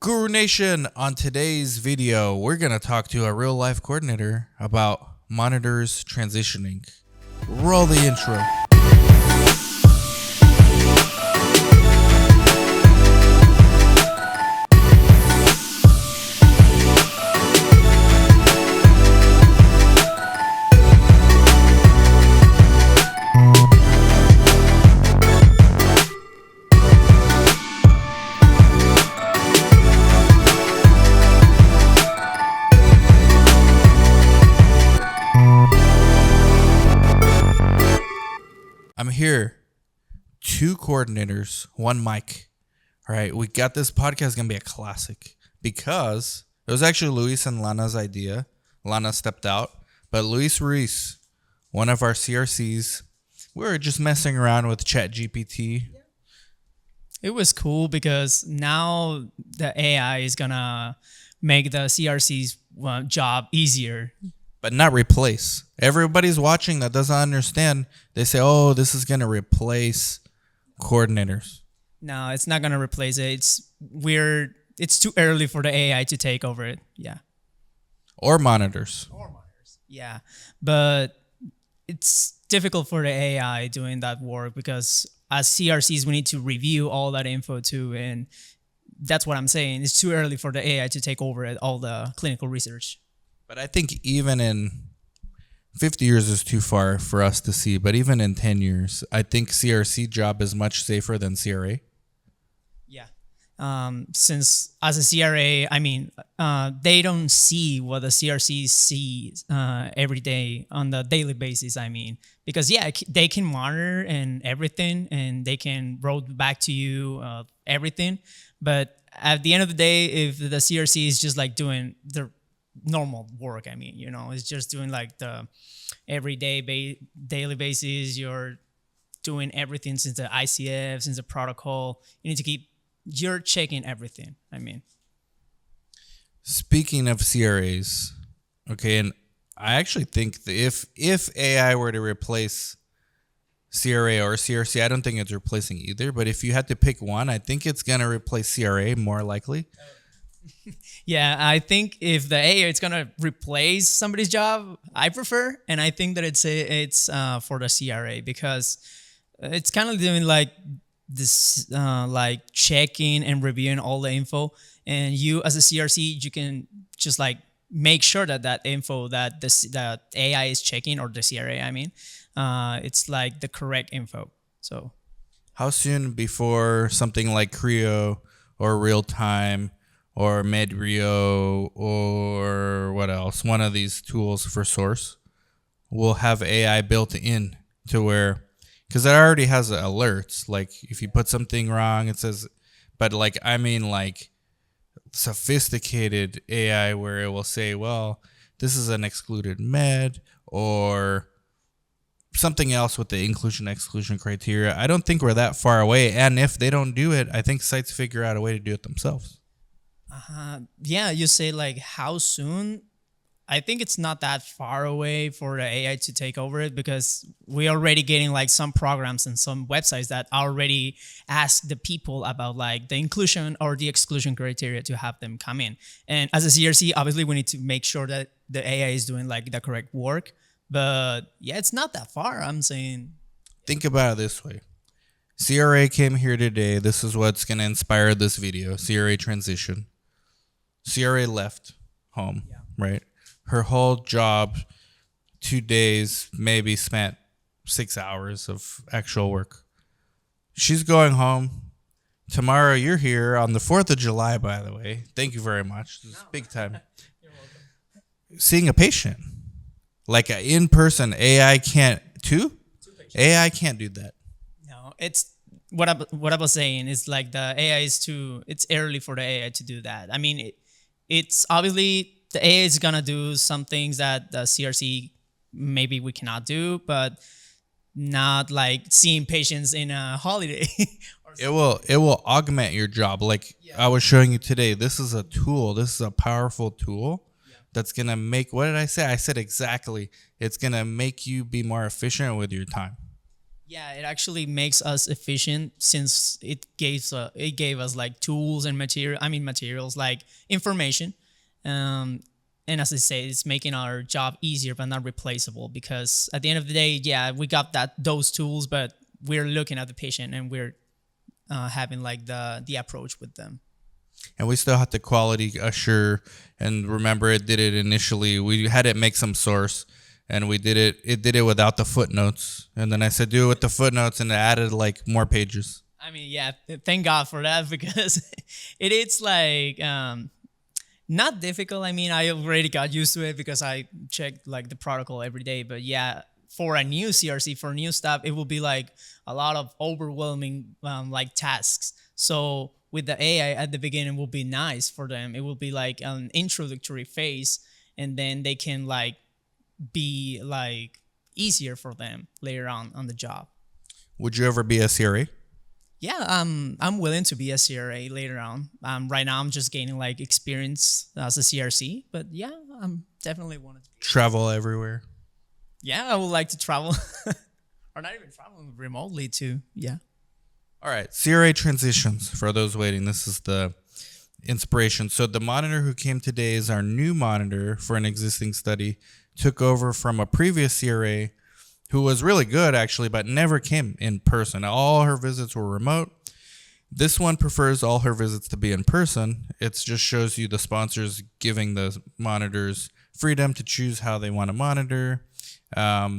Guru Nation, on today's video, we're going to talk to a real life coordinator about monitors transitioning. Roll the intro. I'm here, two coordinators, one mic. All right, we got this podcast going to be a classic because it was actually Luis and Lana's idea. Lana stepped out, but Luis Ruiz, one of our CRCs, we were just messing around with ChatGPT. It was cool because now the AI is going to make the CRC's job easier. But not replace. Everybody's watching that doesn't understand. They say, oh, this is going to replace coordinators. No, it's not going to replace it. It's too early for the AI to take over it. Yeah. Or monitors. Yeah. But it's difficult for the AI doing that work because as CRCs, we need to review all that info too. And that's what I'm saying. It's too early for the AI to take over all the clinical research. But I think even in 50 years is too far for us to see. But even in 10 years, I think CRC job is much safer than CRA. Yeah. Since as a CRA, they don't see what the CRC sees every day on the daily basis. Because they can monitor and everything, and they can road back to you everything. But at the end of the day, if the CRC is just like doing the normal work, it's just doing like the everyday daily basis. You're doing everything since the ICF, since the protocol. You need to you're checking everything. Speaking of CRAs, okay, and I actually think that if AI were to replace CRA or CRC, I don't think it's replacing either. But if you had to pick one, I think it's gonna replace CRA more likely. Yeah, I think if the AI is gonna replace somebody's job, I prefer, and I think that it's for the CRA because it's kind of doing like this, like checking and reviewing all the info, and you as a CRC, you can just like make sure that info that that AI is checking, or the CRA, it's like the correct info. So, how soon before something like Creo or real time or MedRio or what else, one of these tools for source, will have AI built in to where, because it already has alerts, like if you put something wrong, it says, but like sophisticated AI where it will say, well, this is an excluded med or something else with the inclusion exclusion criteria. I don't think we're that far away, and if they don't do it, I think sites figure out a way to do it themselves. Yeah, you say like how soon? I think it's not that far away for the AI to take over it because we're already getting like some programs and some websites that already ask the people about like the inclusion or the exclusion criteria to have them come in. And as a CRC, obviously we need to make sure that the AI is doing like the correct work. But yeah, it's not that far, I'm saying. Think about it this way. CRA came here today. This is what's going to inspire this video. CRA transition. CRA left home, right? Her whole job, 2 days, maybe spent 6 hours of actual work. She's going home. Tomorrow, you're here on the 4th of July, by the way. Thank you very much. This is big time. You're welcome. Seeing a patient. Like in person, AI can't, AI can't do that. No, it's what I was saying is like the AI it's early for the AI to do that. It's obviously the AI is gonna do some things that the CRC maybe we cannot do, but not like seeing patients in a holiday. It will augment your job. Like I was showing you today, this is a tool. This is a powerful tool that's gonna make, what did I say? I said exactly. It's gonna make you be more efficient with your time. Yeah, it actually makes us efficient since it gave us like tools and materials like information. Um, and as I say, it's making our job easier but not replaceable because at the end of the day, yeah, we got those tools, but we're looking at the patient and we're having like the approach with them. And we still have to quality assure. And remember, it did it initially. We had it make some source, and we did it. It did it without the footnotes. And then I said, do it with the footnotes, and it added like more pages. I mean, yeah, thank God for that because it's like not difficult. I mean, I already got used to it because I check like the protocol every day. But yeah, for a new CRC, for new stuff, it will be like a lot of overwhelming like tasks. So with the AI at the beginning will be nice for them. It will be like an introductory phase, and then they can like be like easier for them later on the job. Would you ever be a CRA? Yeah, I'm willing to be a CRA later on. Right now I'm just gaining like experience as a CRC, but yeah, I'm definitely wanted to be. Travel everywhere. Yeah, I would like to travel, or not even travel remotely too. Yeah. All right, CRA transitions. For those waiting, this is the inspiration. So the monitor who came today is our new monitor for an existing study. Took over from a previous CRA who was really good actually, but never came in person. All her visits were remote. This one prefers all her visits to be in person. It just shows you the sponsors giving the monitors freedom to choose how they want to monitor.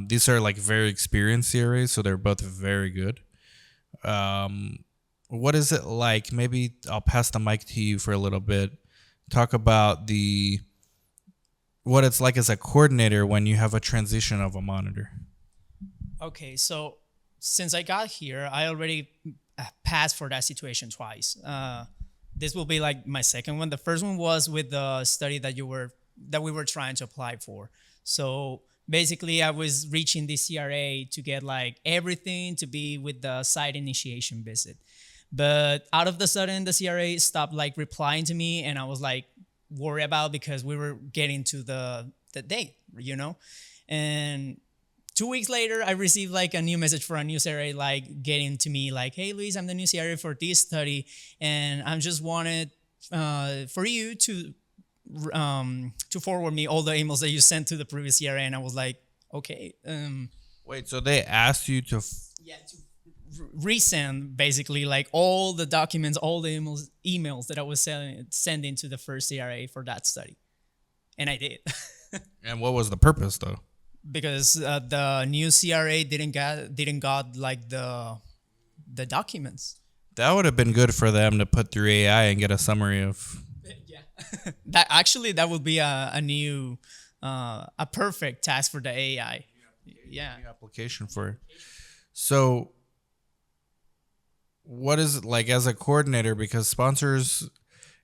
These are like very experienced CRAs, so they're both very good. What is it like? Maybe I'll pass the mic to you for a little bit. Talk about the what it's like as a coordinator when you have a transition of a monitor. Okay, so since I got here, I already passed for that situation twice. This will be like my second one. The first one was with the study that we were trying to apply for. So basically, I was reaching the CRA to get like everything to be with the site initiation visit. But out of the sudden, the CRA stopped like replying to me, and I was like worried about because we were getting to the date, and 2 weeks later, I received like a new message for a new CRA, like getting to me like, "Hey, Luis, I'm the new CRA for this study, and I'm just wanted for you to forward me all the emails that you sent to the previous CRA." And I was like, "Okay, Wait, so they asked you to yeah, to resend basically like all the documents, all the emails that I was sending to the first CRA for that study, and I did." and what was the purpose though? Because the new CRA didn't got like the documents. That would have been good for them to put through AI and get a summary of. Yeah, that would be a new a perfect task for the AI. Yeah. New application for it. So, what is it like as a coordinator? Because sponsors,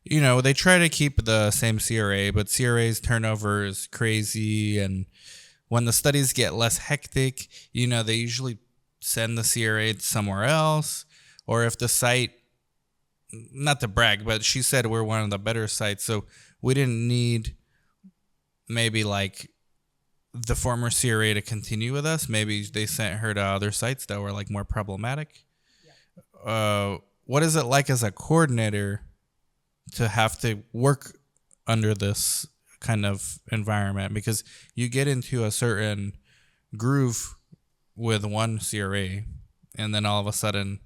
they try to keep the same CRA, but CRA's turnover is crazy. And when the studies get less hectic, they usually send the CRA somewhere else. Or if the site, not to brag, but she said we're one of the better sites. So we didn't need maybe like the former CRA to continue with us. Maybe they sent her to other sites that were like more problematic. What is it like as a coordinator to have to work under this kind of environment? Because you get into a certain groove with one CRA, and then all of a sudden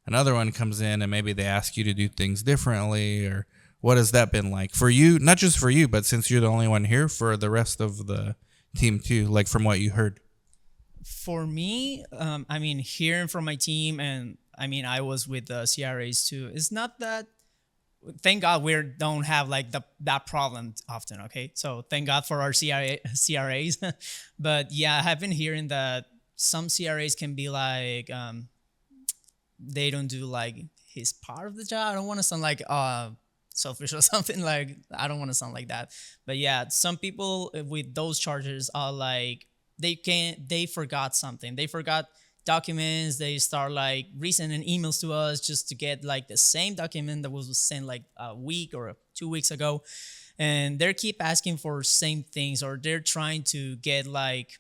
another one comes in and maybe they ask you to do things differently. Or what has that been like for you? Not just for you, but since you're the only one here, for the rest of the team too, like from what you heard. For me, I mean, hearing from my team, and I mean, I was with the CRAs too. It's not that. Thank God we don't have like that problem often. Okay, so thank God for our CRAs. But yeah, I have been hearing that some CRAs can be like they don't do like his part of the job. I don't want to sound like selfish or something, like I don't want to sound like that. But yeah, some people with those charges are like they forgot something. They forgot documents. They start like resending emails to us just to get like the same document that was sent like a week or 2 weeks ago, and they keep asking for same things, or they're trying to get like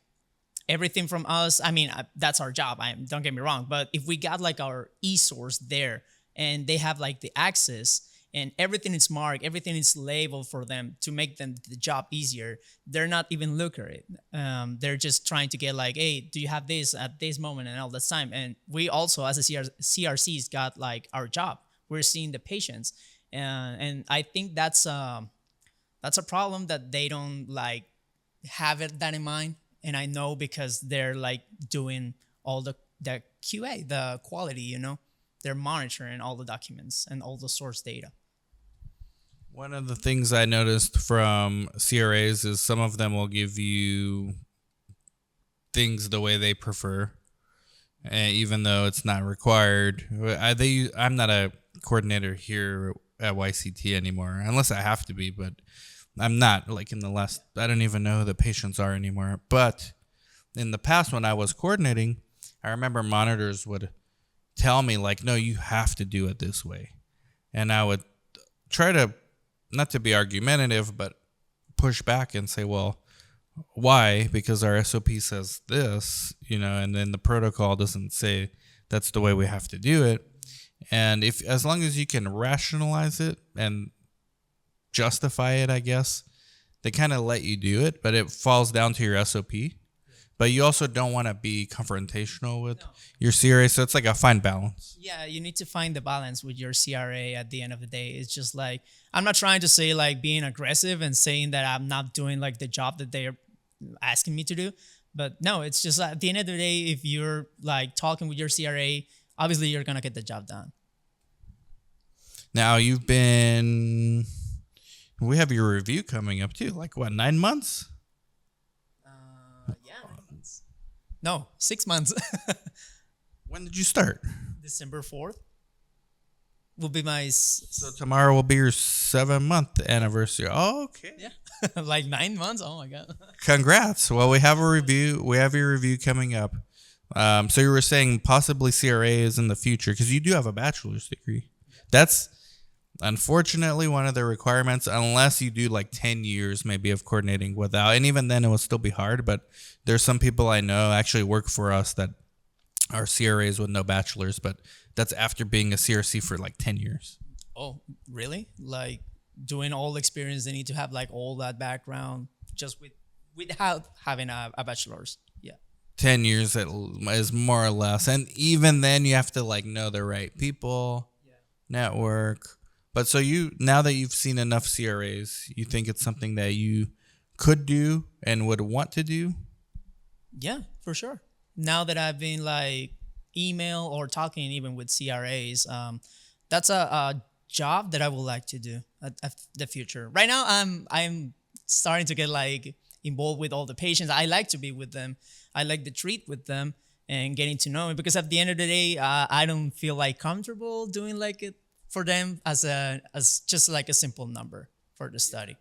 everything from us. I mean, that's our job. Don't get me wrong, but if we got like our e-source there and they have like the access and everything is marked, everything is labeled for them to make them the job easier, they're not even looking at it. They're just trying to get like, hey, do you have this at this moment and all this time? And we also, as a CRCs, got like our job. We're seeing the patients, and I think that's a problem that they don't like have it that in mind. And I know because they're like doing all the QA, the quality, they're monitoring all the documents and all the source data. One of the things I noticed from CRAs is some of them will give you things the way they prefer, even though it's not required. I'm not a coordinator here at YCT anymore, unless I have to be, but I'm not. Like I don't even know who the patients are anymore. But in the past, when I was coordinating, I remember monitors would tell me like, no, you have to do it this way. And I would try to, not to be argumentative, but push back and say, well, why? Because our SOP says this, and then the protocol doesn't say that's the way we have to do it. And as long as you can rationalize it and justify it, I guess, they kind of let you do it, but it falls down to your SOP. But you also don't want to be confrontational with your CRA, so it's like a fine balance. Yeah, you need to find the balance with your CRA at the end of the day. It's just like, I'm not trying to say like being aggressive and saying that I'm not doing like the job that they're asking me to do. But no, it's just at the end of the day, if you're like talking with your CRA, obviously you're going to get the job done. Now we have your review coming up too. Like what, 9 months? Yeah, 9 months. No, 6 months. When did you start? December 4th will be my. So tomorrow will be your 7-month anniversary. Oh, okay. Yeah, like 9 months. Oh my god. Congrats. Well, we have a review. We have your review coming up. So you were saying possibly CRA is in the future because you do have a bachelor's degree. That's unfortunately one of the requirements, unless you do like 10 years maybe of coordinating without, and even then it would still be hard. But there's some people I know actually work for us that are CRAs with no bachelor's, but that's after being a CRC for like 10 years. Oh, really? Like doing all the experience, they need to have like all that background just without having a bachelor's. Yeah. 10 years is more or less. And even then you have to like know the right people, network. But so now that you've seen enough CRAs, you think it's something that you could do and would want to do? Yeah, for sure. Now that I've been like email or talking even with CRAs, that's a job that I would like to do at the future. Right now, I'm starting to get like involved with all the patients. I like to be with them. I like to treat with them and getting to know them, because at the end of the day, I don't feel like comfortable doing like it for them as just like a simple number for the study.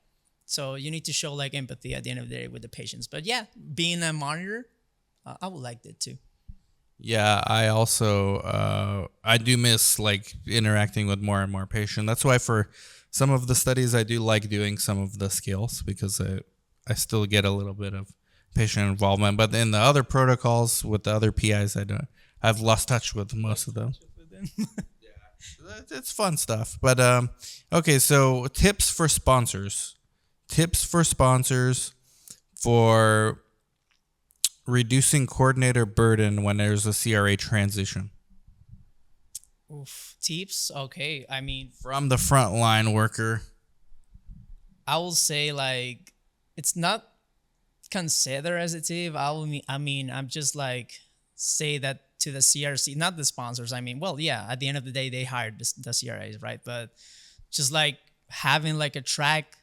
So you need to show like empathy at the end of the day with the patients. But yeah, being a monitor, I would like that too. Yeah, I also I do miss like interacting with more and more patients. That's why for some of the studies I do like doing some of the skills, because I still get a little bit of patient involvement. But in the other protocols with the other PIs, I've lost touch with most of them. It's fun stuff. But okay, so tips for sponsors. Tips for sponsors for reducing coordinator burden when there's a CRA transition. Oof, tips? Okay, I mean, From the frontline worker. I will say like it's not considered as a tip. I'm just like say that to the CRC, not the sponsors. I mean, well, yeah, at the end of the day, they hired the CRAs, right? But just like having like a track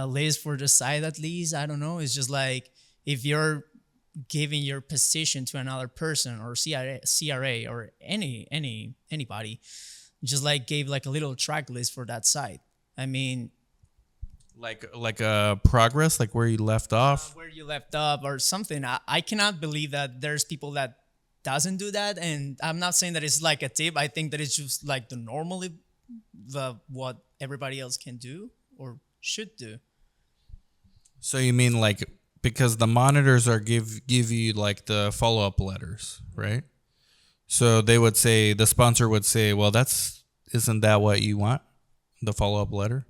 list for the site, at least, I don't know. It's just like if you're giving your position to another person or CRA or anybody, just like gave like a little track list for that site. I mean, like a progress, like where you left off. Where you left off or something. I cannot believe that there's people that doesn't do that, and I'm not saying that it's like a tip. I think that it's just like what everybody else can do or should do. So you mean like because the monitors are give you like the follow-up letters, right? So they would say, the sponsor would say, well, isn't that what you want? The follow-up letter?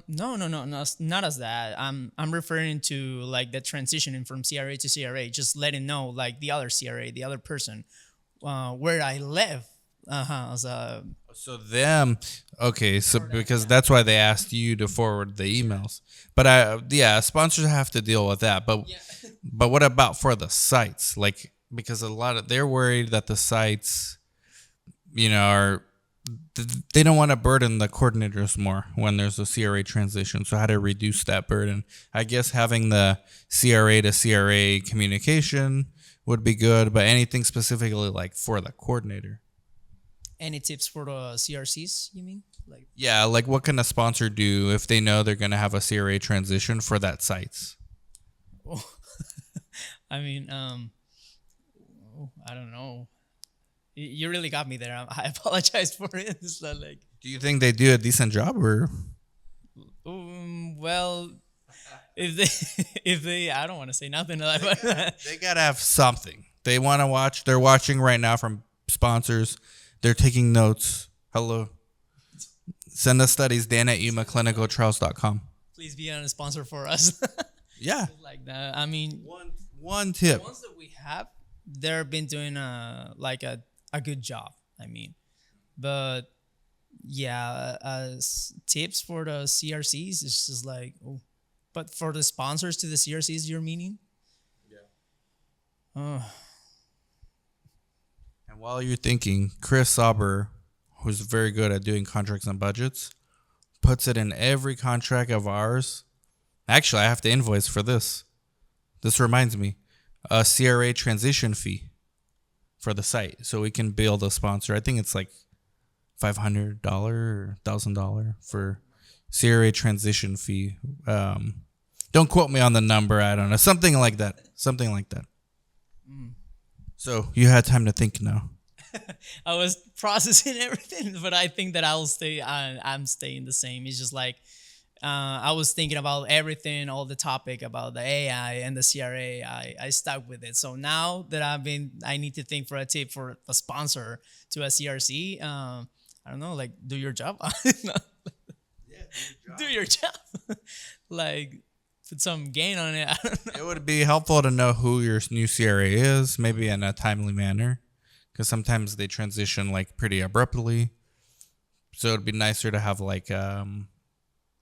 No, not as that. I'm referring to like the transitioning from CRA to CRA, just letting know like the other CRA, the other person, where I live. As a So them, okay, so because that's why they asked you to forward the emails. But sponsors have to deal with that. But but what about for the sites? Like, because they're worried that the sites, they don't want to burden the coordinators more when there's a CRA transition. So how to reduce that burden? I guess having the CRA to CRA communication would be good, but anything specifically like for the coordinator. Any tips for the CRCs? You mean like? Yeah, like what can a sponsor do if they know they're going to have a CRA transition for that sites? Oh, I mean, I don't know. You really got me there. I apologize for it. It's not like. Do you think they do a decent job, or? Well, if they, I don't want to say nothing. But They gotta have something. They want to watch. They're watching right now from sponsors. They're taking notes. Hello. Send us studies, dan@umaclinicaltrials.com. Please be a sponsor for us. Yeah. Like that. I mean, One tip. the ones that we have, they've been doing a good job. I mean, but yeah, as tips for the CRCs, it's just like, oh, but for the sponsors to the CRCs, you're meaning? Yeah. Oh, And while you're thinking, Chris Sauber, who's very good at doing contracts and budgets, puts it in every contract of ours. Actually, I have to invoice for this. This reminds me, a CRA transition fee for the site, so we can bill the sponsor. I think it's like $500 or $1,000 for CRA transition fee. Don't quote me on the number. I don't know. Something like that. So you had time to think now. I was processing everything, but I think that I'll stay. I'm staying the same. It's just like I was thinking about everything, all the topic about the AI and the CRA. I stuck with it. So now that I need to think for a tip for a sponsor to a CRC. I don't know, like do your job. Do your job. Like put some gain on it. I don't know. It would be helpful to know who your new CRA is, maybe in a timely manner, because sometimes they transition like pretty abruptly. So it'd be nicer to have like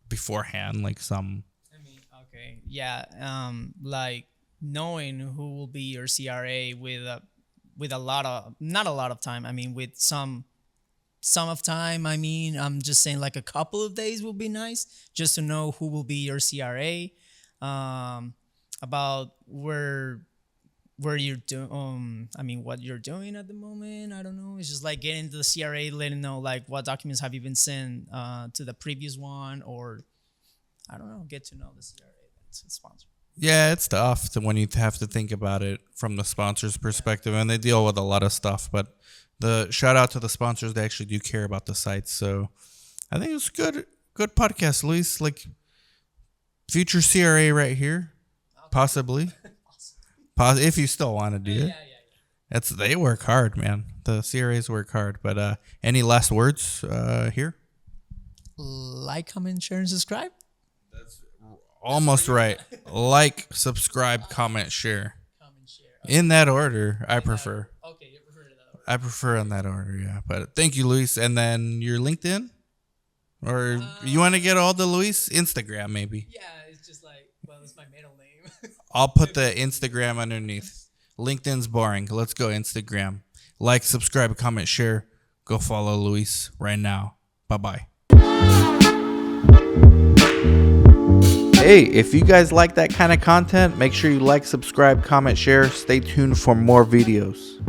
beforehand, like some. I mean, okay, yeah, like knowing who will be your CRA with a lot of, not a lot of time. I mean, with some of time. I mean, I'm just saying like a couple of days will be nice, just to know who will be your CRA, about where you're doing. I mean, what you're doing at the moment. I don't know. It's just like getting to the CRA, letting know like what documents have you been sent to the previous one, or I don't know, get to know the CRA that's sponsor. Yeah, it's tough when you have to think about it from the sponsor's perspective, and they deal with a lot of stuff. But the shout out to the sponsors; they actually do care about the sites. So I think it's good podcast, Luis. Like future CRA right here, possibly. If you still want to do it. Yeah. They work hard, man. The CRAs work hard. But any last words here? Like, comment, share, and subscribe. That's almost right. Like, subscribe, comment, share. Okay. In that order, I prefer. Okay, you prefer that order. I prefer in that order, yeah. But thank you, Luis. And then your LinkedIn? Or you want to get all the Luis? Instagram, maybe. Yeah, it's just like, well, it's my middle name. I'll put the Instagram underneath. LinkedIn's boring. Let's go Instagram. Like, subscribe, comment, share. Go follow Luis right now. Bye-bye. Hey, if you guys like that kind of content, make sure you like, subscribe, comment, share. Stay tuned for more videos.